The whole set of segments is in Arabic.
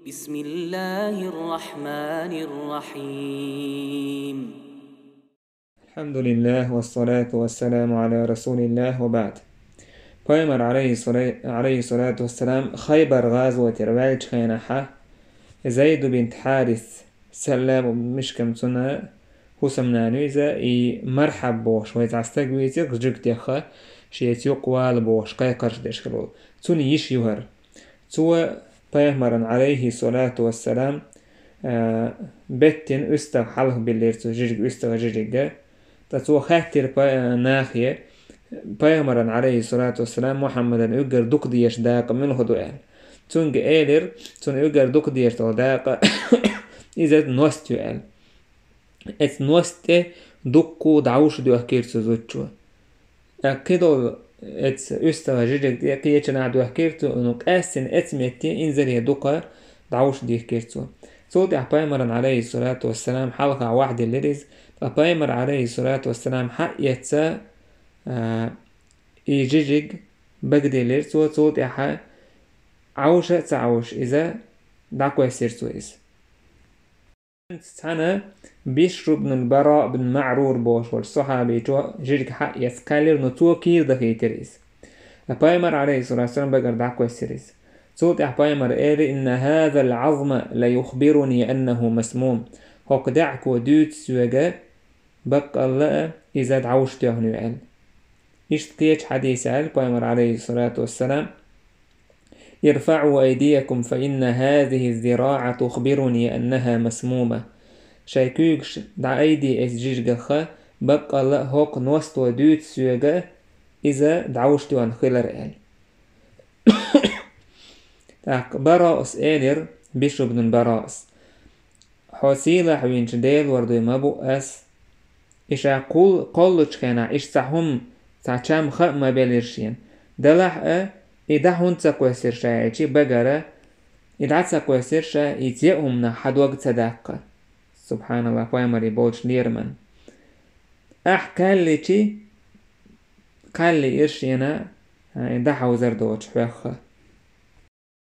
بسم الله الرحمن الرحيم. الحمد لله والصلاة والسلام على رسول الله وبعد. Peygamber عليه الصلاة والسلام خيبر غزوة رواج خينحة زيد بنت حارث سلام مشكم سنة حسمنا نويزة مرحب بوش ويز عستقويزيق جكتيخة شيت يقوال بوش قيقرش ديشكلو توني يش يهر تو Peygamber عليه الصلاة والسلام بتن أستغ حلق بالليل جيجك أستغ جيجك تسو خاتر ناخية Peygamber عليه الصلاة والسلام محمد يقر دق ديش داق من هدوء تونج إيلر تون يقر دق ديش داق إذا نوستو ات نوست دقو دعوش دو أحكيرتو زوجو أكيدو ات أستغ جيجك دي قيتنا دو أحكيرتو انوك أسن اتمتي انزل يدوقا دعوش دي أحكيرتو صوت Peygamber عليه الصلاة والسلام حلقة واحدة الليريز Peygamber عليه الصلاة والسلام حق يتسا يجيجيج بقدي لير صوت يحا عوشة تعوش إذا دعكو يسير سويس سنة بيشرب بن البراء بن معرور بوش والصحابي جو جيجيج حق يسكالير نتوى كير دخي تريس Peygamber عليه الصلاة والسلام بقر دعكو يسيريس صوت Peygamber إيري إن هذا العظم ليخبرني أنه مسموم هوك دعكو دوت سوغا بقى الله إذا دعوش تيهنو عن إشتقيت حديث Peygamber عليه الصلاة والسلام ارفعوا أيديكم فإن هذه الذراع تخبرني أنها مسمومة شايكوكش دع أيدي إسجيجغخا بقى الله هوك نوستو دوت سوغا إذا دعوش تيهن خلر عن براءس إيلر بيشرب بن براءس حسيلة حوينش ديل وردو مبو أس إشا قولوش كانا إش سحهم ساچام خ ما بلرشين دلح إذا هون تسكوسر شايتي بقرة إذا تسكوسر شا يتيئهم نحد وقت صداقة سبحان الله فايمري بولش نيرمان كالي كالي إرشينا إذا حوزر دوش فيخ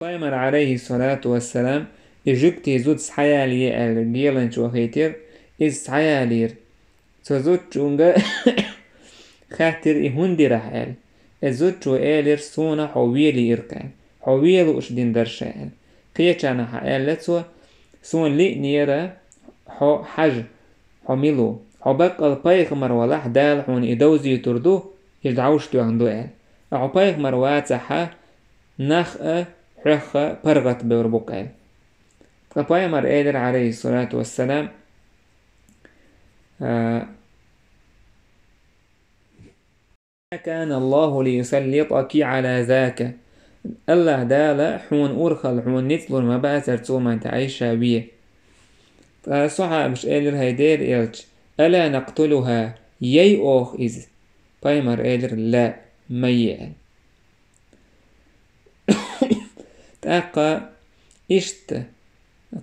Peygamber عليه الصلاة والسلام إجوكتي زود سحيالي الجيلنش وخيتر إز سحيالير زود جونغا خاطر إهوندي رح زود جو إيلر سونا حويلي إركان حويلو إش دين درشان قيتشانا حالتو سون لي نيرا حو حج حميلو حبق البيغمر ولاح دال حون إدوزي تردو يدعوش تو عندو أو بيغمر واتحا نخ حخ برغت بربقال Peygamber إيلر عليه الصلاة والسلام كان الله ليسلطك على ذاك الله دالا حون أرخل حون نتلو ما بأسر توما تعيشها بيه صحاب مش إيلر هيدير إلج ألا نقتلها يي أوخ إذ Peygamber إيلر لا ميئا تاقا إشت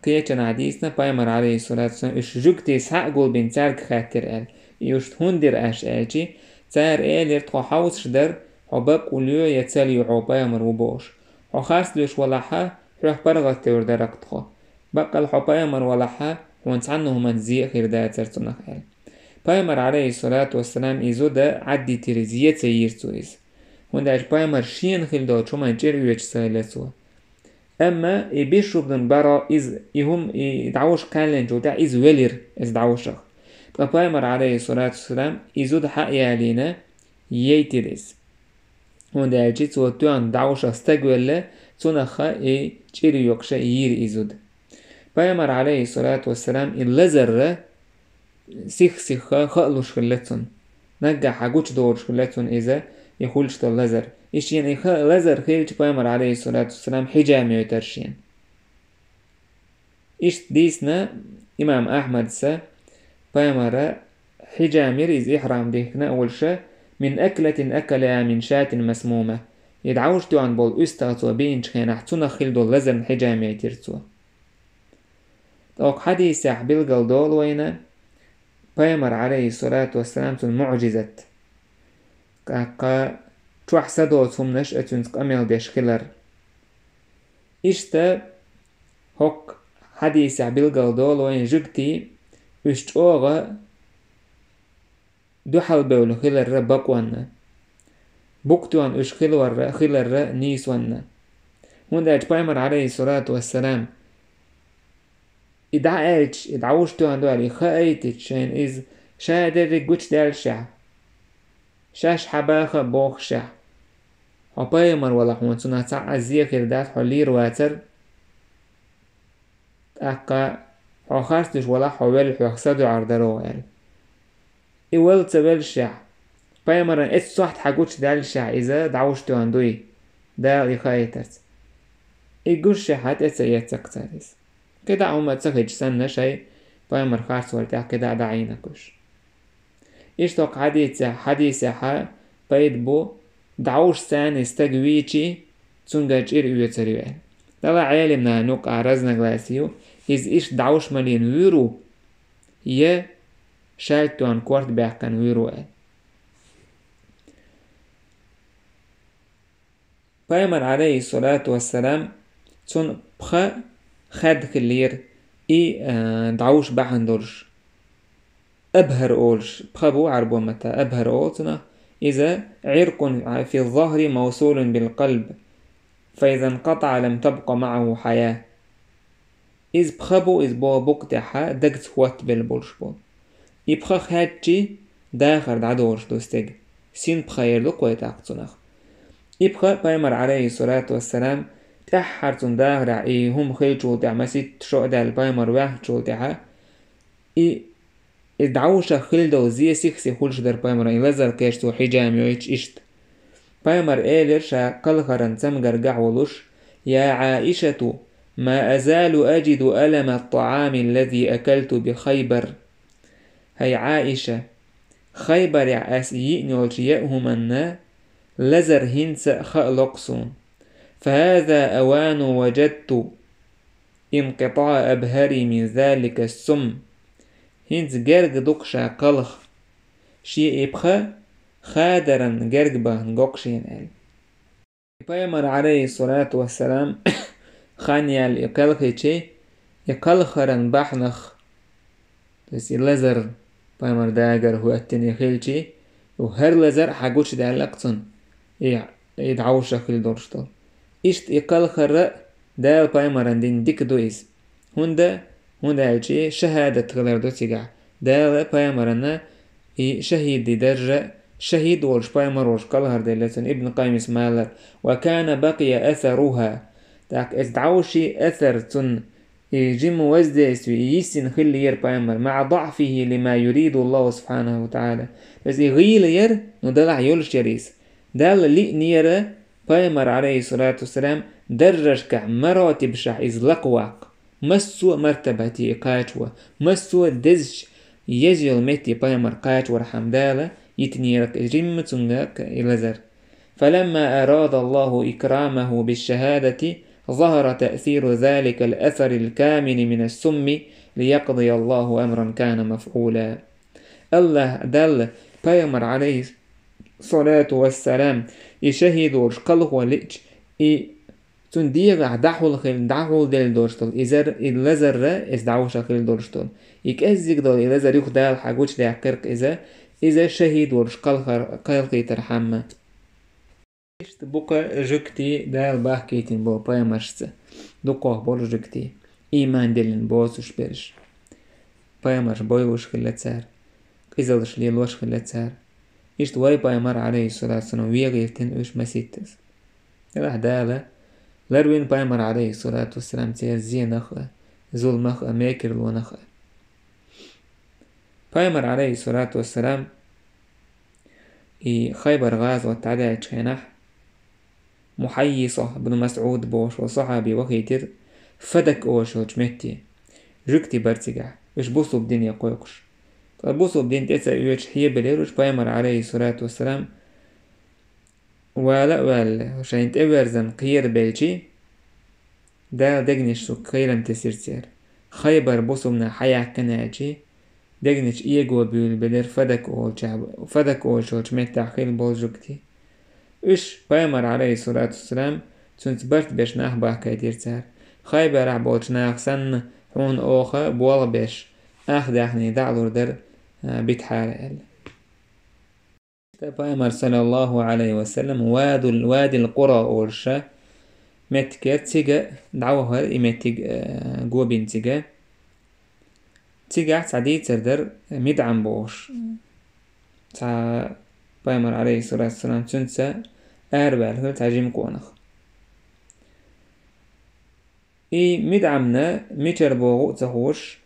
قيتنا عديسنا Peygamber عليه الصلاة والسلام إش جوكتي سحقل بين تارك خاتر يوشت هندر أش آجي تار إيلر تخو حوصش در حبق وليو يتساليو حو Peygamber وبوش حو خاص ليش ولحا حرخ برغت تور درق تخو بقى الحو Peygamber ولحا وانسعنه من زي خير دا ترتنخ Peygamber عليه الصلاة والسلام إزو دا عدي تريزية سييرتو إز ونداش Peygamber شين خيل دو چو من جير يوش سايلتو أما بيشرب دن برا إز إهم دعوش كالن جو دا إز ولير إز دعوشخ Peygamber عليه الصلاة والسلام إزو دا حق يالينا ييتريز ونداش جيتو توان دعوشخ استقوال تونخا جير يوكشا يير إزود Peygamber عليه الصلاة والسلام اللزر سيخ خلوش خلتون نجح حاجوش دورش خلتون إذا يخولش اللزر إيش يعني لزر خيلش Peygamber عليه الصلاة والسلام حجامي يترشين إيش ديسنا إمام أحمد سا Peygamber حجامي ريز إحرام ديكنا أول شا من أكلة أكلها من شاة مسمومة يدعوش توان بول أستغطوا بينش خينا حتونا خيلدو لزر حجامي يترتوا توق حديث يحبيل قلدول وينا Peygamber عليه الصلاة والسلام تون معجزة كاقا تروح سدوتهم نشأة تقامل ديش خلر إشتا هوك حديث بالقل دولوين جكتي اشتوغا دوحل بولو خلر بقوانا بوكتوان اش خلر نيسوانا هنداج بايمر عليه الصلاة والسلام ادعوشتوان دوالي خايتت شين إز شادر قوش دال شع شاش حباخ بوخ شع بايمر ولا حوان سنة ساعة زيخر دات حلير واتر أقا حوخارتش ولا حوال حوخصدو عردرو إيوال تبال شع بايمر إت صحت حقوش دال شع إذا دعوشتوان دوي دال خايتت إيقوش شحات إتسيتك تاريس كده عما تسخج سنة شيء بايمر خارس والتاع كده دعينكوش إشتوق حديثة بايد بو دعوش سان استقويتي تسنجاج يوتريوان دلا عالمنا نوك عرزنا غلاسيو إيش دعوش مليون ويرو شالتوان كورت باقان ويرو بايمر عليه الصلاة والسلام تون بخ خد خلير دعوش باحن دولش أبهر أولش بخبو عربو متى أبهر أولتنا إذا عرق في الظهر موصول بالقلب فإذا انقطع لم تبق معه حياة إذ بخبو إذ بو بقتحا دقت خوات بالبولش بو يبخخ هاتشي داخر دعدولش دوستيق سين بخير لو كويت أقصنخ يبخ بايمر عليه الصلاة والسلام تحرتون داغرع هم خيلشول تاع مسيت شو دال بايمر واحد شول تاعها دعوشا خلدو زي سيخسي خلش در بايمر لزر كيشتو حجام يويتش إشت بايمر إيلرشا قلخرا تمغر قعولوش يا عائشة ما أزال أجد ألم الطعام الذي أكلت بخيبر هاي عائشة خيبر يأنيولش يأهمنا لزر هنس خلقصون فهذا أوان وجدت انقطاع أبهري من ذلك السم هنس جرق دقشا قلخ شي إبخا خادرا جرق بان قوقشين أل بايمر عليه الصلاة والسلام خانيال يقلخي يقلخرا بحنخ بس لزر بايمر داگر هو التني خيلشي وهر لزر حقوش دا لقصن يدعوشا خيل دورشتو إشت يقلخر دال بايمران دين ديك دويس هندا الشي شهادة غلر دو تيقع دال بايمران شهيد دي درجة شهيد ورش بايمر ورش قلهر دي لسن ابن قيم اسمالر وكان بقي أثرها تاك ازدعوشي أثر تن جيم وزدس يسن خلير بايمر مع ضعفه لما يريد الله سبحانه وتعالى بس يغيلير ندلع يولش يريس دال لي نيرة بايمر عليه الصلاة والسلام درج مراتب شح إزلقواق مسو مرتبتي قاچوا مسو دزش يجيل متي بايمر قاچ ورحمدالة يتنيرك جيم تنغاك إلزر فلما أراد الله إكرامه بالشهادة ظهر تأثير ذلك الأثر الكامن من السم ليقضي الله أمرا كان مفعولا الله دل بايمر عليه الصلاة والسلام يشهد ورش قلق وليج تنديغ دعول دل دورشتل إزر إلزر إز دعوش خيل دورشتل يكأزيك دول إلزر يخدال حقوش دع كرق إذا شهد ورش قلقي ترحمه إشت بوكا جكتي دال باحكيتين بو بايمرشت دوكوه بول جكتي إيمان دلن بوسوش برش بايمرش بويوش خلتسار إزالش ليلوش خلتسار إشت واي بايمر عليه الصلاة والسلام ويغيرتن وش مسيتس يلاح دالا لروين بايمر عليه الصلاة والسلام تير زي نخأ زول مخأ ميكر لو نخأ بايمر عليه الصلاة والسلام خيبر غاز والتعداء تشينح محيصة بن مسعود بوش وصحابي وخيتر فدك اوش وجمتي جكتي برتقع اش بوصو بدين يقويقش بوصو بدين تسا يوش حيه بليروش بايمر عليه الصلاة والسلام ولا شاين تبرزن قير بيلشي دا دقنش سو قيرم تسير خيبر بوصو منا حيا كناجي دقنش ايقو بيول بلير فدك اوش وجمتي خيل بول جكتي إش بايمر عليه الصلاة والسلام تنت برت بيش ناح باحكا يدير تار خيبر عبوش ناقسن هون أوخا بولبش أخدحني دعلور در بيتحار تبايمر صلى الله عليه وسلم وادي القرى أورشا متكر تيجا دعوه إمتيج جوبين تيجا تعدي تردر مدعم بوش تا بايمر عليه الصلاة والسلام تنسى أربع تعجيم كونخ مدعمنا ميتر بوغو تخوش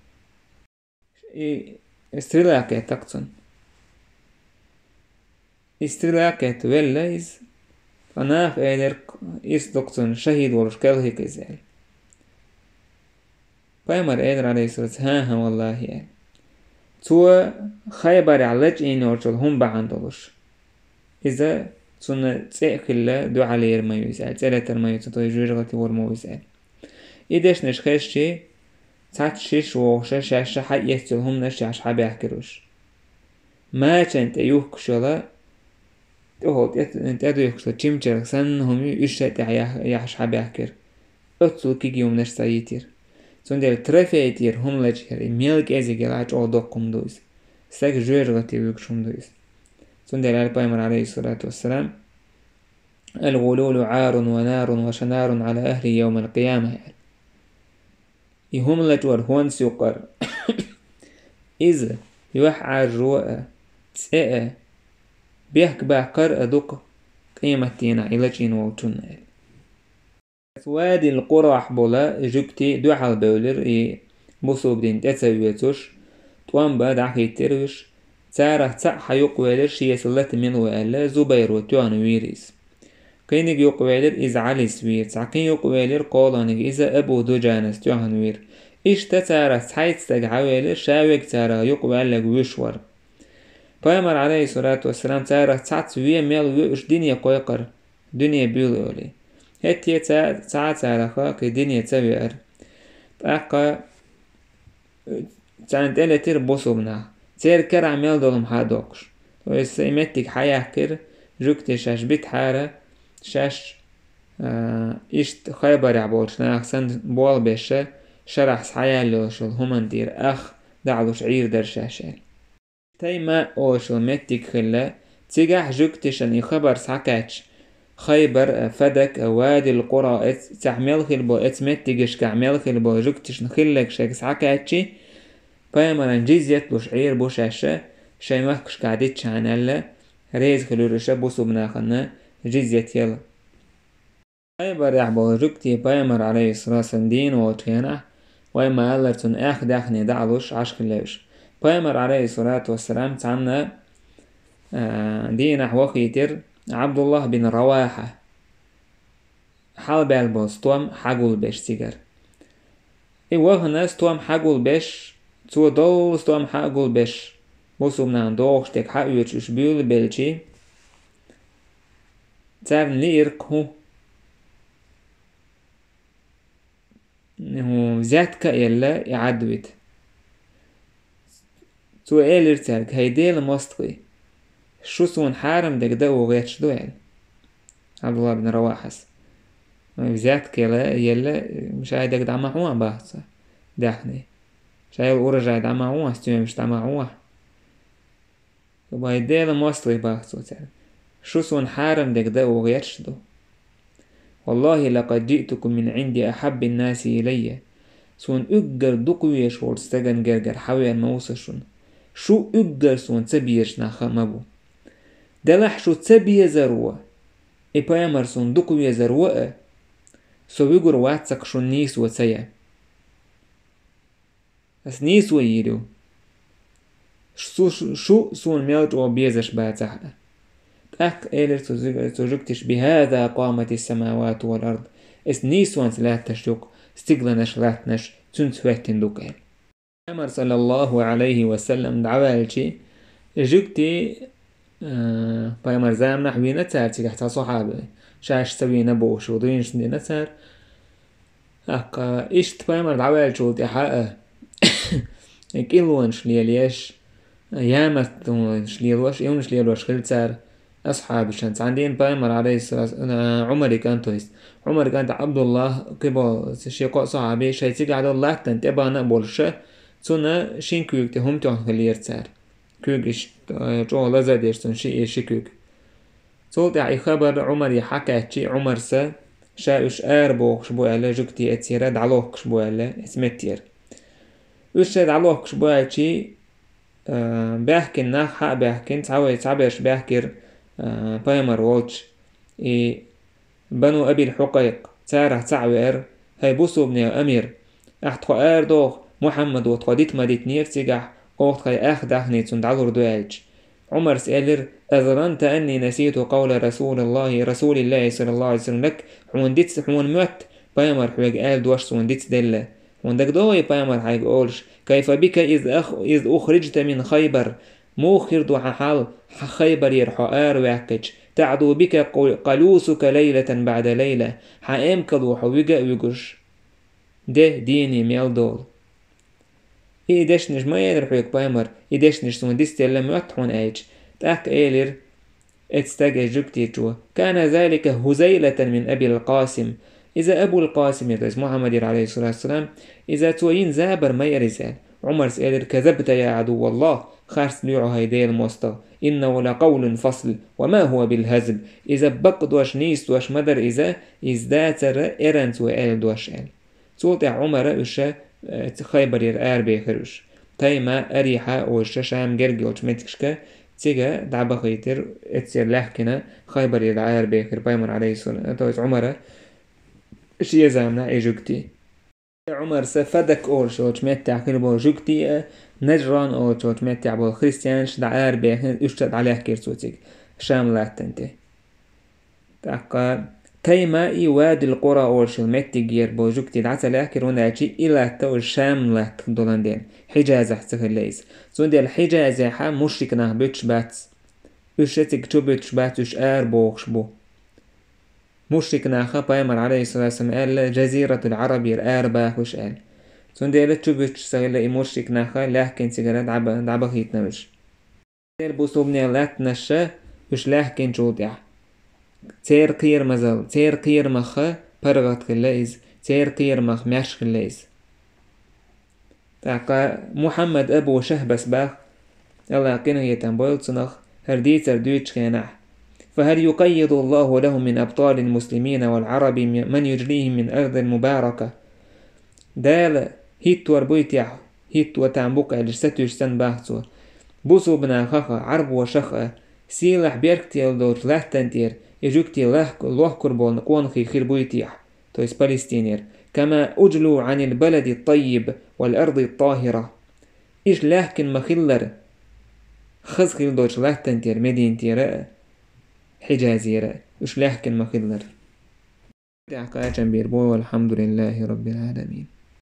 استرلاكة تقصن استرلاكة ولا فناف إيدرك إستقصن شهيد ورشكال هيك إزال بايمر إيدر عليه الصلاة والسلام والله يعني تو خيبر علاج إنورشل هم بعندلوش إذا تسنة تأكل دو علير ما يزال تلاتر ما يزال تجرغتي ورمو يزال إيداش نشخشي تاتشيش ووشا شاشا حق يستلهم نشاش حبي أحكروش ما كانت يوكشلا تقول انت ادو يوكشلا تشيمشر سن هم يشت يحش حبي أحكر أتسو كيجي يوم نشتا يتير سندر ترفيتير هم لجير ميلك ازي جلاج او دوكم دوز ساك جرغتي يوكشم دوز سندر البايمر عليه الصلاة والسلام الغلول عار ونار وشنار على أهل يوم القيامة يهم لجور هون سيقر إذا يوح عجوة تسأة بيحك باقر أدوك قيمتينا إلى جين ووتون وادي القرى أحبولا جوكتي دوحال بولر بوصوب دين تسويتوش توان بعد عخيتروش تارة تسح يقوالر شيسلت من وألا زبير وتوان ويريس كينك يقوالر إذا علي سوير تعقين يقوالر قولانك إذا أبو دجانس توان وير إشتا تارة تحيت تقعوالر شاوك تارة يقوالك ويشور بايمر عليه الصلاة والسلام تارة تحت ويا ميل ويش دنيا قويقر دنيا بيولولي هتي تارة خاك دنيا تبير تاقا تانت إلا تير بوصوبنا تير كر عميل دولم حادوكش ويسا إمتك حياه كر جوكتي شاش بيت حارة شاش إشت خيبر عبوش ناقسن بوال بيشا شرح حياه لوشل همان دير أخ دعلوش عير در شاشل تيما أوشل متك خلا تيجح جوكتشن يخبر ساكاتش خيبر فدك وادي القرى تعمل خلبو متكش كعمل خلبو جوكتشن خلك شاك ساكاتشي بايمران جيزيت لوش عير بوشاشة شاي مخكش قاعدت شانالا ريز خلورشا بوصو بناخنا جيزيت يلا خيبر يحبو جوكتي بايمر عليه الصلاة والسلام دين ووتخينه ويما ألرتون داخني دعلوش عشكلاش بايمر عليه الصلاة والسلام تعنا دين وخيتر عبد الله بن رواحة حال بالبو ستوام حقول بيش سيجر وغنا ستوام حقول بيش تو دول ستوام حقول بيش بوسو بنان دوغشتك حقوش بيول بيلشي تعرن ليرك هو زاتك يلا يعدويت تو إيلر تارك هيديل مستقي شو سون حارم دك دو غيرش دوال عبد الله بن رواحس زاتك يلا مش عايدك دعما هو باحثة داحني شايل ورجع دعما هو استيوم مش دعما هو هيديل مستقي باحثة تارك شو سون حارم دك دو غيرش دو والله لقد جئتكم من عندي أحب الناس إلي سون أجر دقوية شور استغن جرجر حوي الموسشون شو أجر سون تبيش ناخا مبو دلح شو تبيه زروة إبايمر سون دقوية زروة سو يجر واتسك شو نيس وتسيا اس نيس ويدو شو سون ميلت وبيزش باتح أك إيلر تزوجتش بهذا قامت السماوات والأرض اس نيسوان سلاتشوك استغلنش لاتنش تنسوهتن دوكال أمر صلى الله عليه وسلم دعوالشي جوكتي بايمر زام نحوي نتار تيحتا صحابة شاش سوي نبوش ودوينش دي نتار أكا إشت بايمر دعوالشو تحقا إكيلوانش لياليش يامت شليلوش يونش ليالوش خلتار أصحاب الشمس عندين بايمر عليه الصلاة والسلام عمر كان تويس عمر كان عبد الله كبا شيقاء صحابي شيء تيجي على الله تنتبه نقبل شيء تنا شين كويك تهم تهلير تسار كويش جو لزديش تن شيء شكوك صوت أي خبر عمر يحكى شيء عمر سا شاوش أربو شبوالة جوكتي أتيرا دعلوه شبوالة اسمتير وش دعلوه شبوالة شيء بحكي ناخ حق بحكي تعبش بحكي بايمر ووتش بنو أبي الحقيق سارة تعوير هاي بوسو بني أمير أحتخو أردوخ محمد وتقديت مديت نير تيجح أوخت خي أخدخني تندعور دوالج عمر سألر أظننت أني نسيت قول رسول الله صلى الله عليه وسلم لك حون ديتس حون موت بايمر حويق آل دوش سون ديتس دلة وندك دوي بايمر حيق أولش كيف بك إذ أخرجت من خيبر موخر دو حال خيبر يرحو وعكج تعدو بك قلوسك ليلة بعد ليلة حائم كدو حويقا ويقش ده ديني ميل دول إيدش نش ما يدر حويق بايمر إيدش نش سون ديس تيلا موتحون ايج تاك ايلر اتستاق جبتيجو كان ذلك هزيلة من أبي القاسم إذا أبو القاسم يدرس محمد عليه الصلاة والسلام إذا توين زابر ما يرسال عمر سألر كذبت يا عدو الله خارس ليعو هيدي الموسطة إنه لقول فصل وما هو بالهزل إذا بقد وش نيست وش مدر إذا إزداتر إرنت وآل دوش آل صوت عمر إشا خيبر يرآر بيخرش تايما أريحا وشا شام جرجي وشمتكشكا تيجا دعبا خيتر اتسير لحكنا خيبر يرآر بيخر بايمر عليه السلام تويت عمر شي يزامنا إيجوكتي عمر سفدك أول شوش متع كلبو جوكتي نجران أول شوش متع بو خريستيانش دعار بيخن اشتد عليه كيرسوتيك شام لاتنتي تاقا تيما إي واد القرى أول شو متجير بو جوكتي دعسا لاكر ونالشي إلا تو شام لات دولندين حجازة سخليز زون دي الحجازة حا مشركنا بيتش باتس اشتك تو بيتش باتش بوخش بو مشركنا خا بايمر عليه الصلاة والسلام قال جزيرة العرب يرآر وش قال زون دي لتشو بيتش سغلا مشركنا خا لكن سيجارات دعبا خيتنا وش دير بوصوبني لات نشا وش لكن جودع تير قير مزل تير قير مخا برغت خلايز تير قير مخ ماش خلايز تاقا محمد أبو شهبس باخ الله قنا يتنبويل صنخ هرديتر دويتش كيناح فهل يقيض الله له من أبطال المسلمين والعرب من يجريهم من أرض المباركة دال هيت وربويتيح هيت وتعنبوك الجستو يجسن باختو بوسو بنا خخا عرب وشخا سيلح بيركتي يلدوش لحتنتير يجوكتي الله كربون قوان خير بويتيح تويس بالستينير كما أجلوا عن البلد الطيب والأرض الطاهرة إيش لحكن مخلر خز خير دوش لحتنتير مدينتير حجازيرة إيش لحكن مخلر دعقا جنبير بو والحمد لله رب العالمين